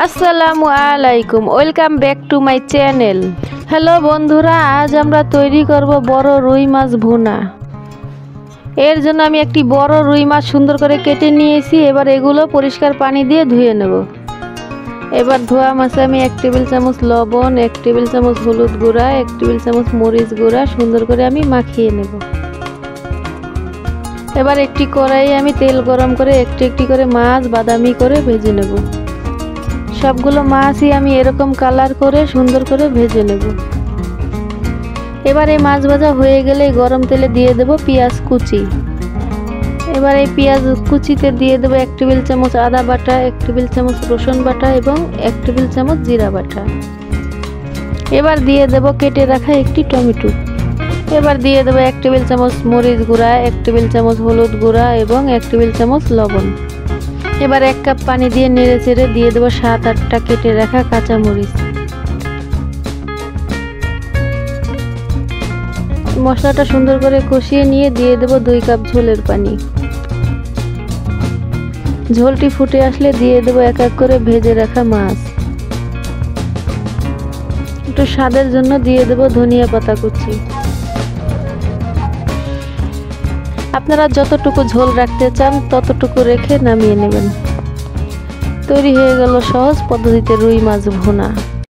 আসসালামু আলাইকুম, welcome back to my channel. Hello বন্ধুরা, আজ আমরা তৈরি করব বড় রুই মাছ ভুনা। এর জন্য আমি একটি বড় রুই মাছ সুন্দর করে কেটে নিয়েছি। এবার এগুলো পরিষ্কার পানি দিয়ে ধুয়ে নেব। এবার ধোয়া মাছে আমি 1 টেবিল চামচ লবণ, 1 টেবিল চামচ হলুদ গুঁড়া, 1 টেবিল চামচ মরিচ গুঁড়া সুন্দর করে আমি মাখিয়ে নেব। এবার একটি কড়াইয়ে আমি তেল গরম করে একটি একটি করে মাছ বাদামি করে ভেজে নেব। সবগুলো মাছই আমি এরকম কালার করে সুন্দর করে ভেজে নেব। এবার এই মাছ ভাজা হয়ে গেলে গরম তেলে দিয়ে দেব পেঁয়াজ কুচি। এবার এই পেঁয়াজ কুচিতে দিয়ে দেব 1 টেবিল চামচ আদা বাটা, 1 টেবিল চামচ রসুন বাটা এবং 1 টেবিল চামচ জিরা বাটা। এবার দিয়ে দেব কেটে রাখা একটি টমেটো। এবার দিয়ে দেব 1 টেবিল চামচ মরিচ গুঁড়া, 1 টেবিল চামচ হলুদ গুঁড়া এবং 1 টেবিল চামচ লবণ। এবার 1 কাপ পানি দিয়ে নেড়ে চেড়ে দিয়ে দেবো 7-8টা কেটে রাখা কাঁচামরিচ। মশলাটা সুন্দর করে কষিয়ে নিয়ে দিয়ে দেবো 2 কাপ ঝোলের পানি। ঝোলটি ফুটে আসলে দিয়ে দেবো 1 এক করে ভেজে রাখা মাছ। একটু স্বাদের জন্য দিয়ে দেবো ধনিয়া পাতা কুচি। আপনারা যতটুকু ঝোল রাখতে চান ততটুকু রেখে নামিয়ে নেবেন। তৈরি হয়ে গেল সহজ পদ্ধতিতে রুই মাছ ভুনা।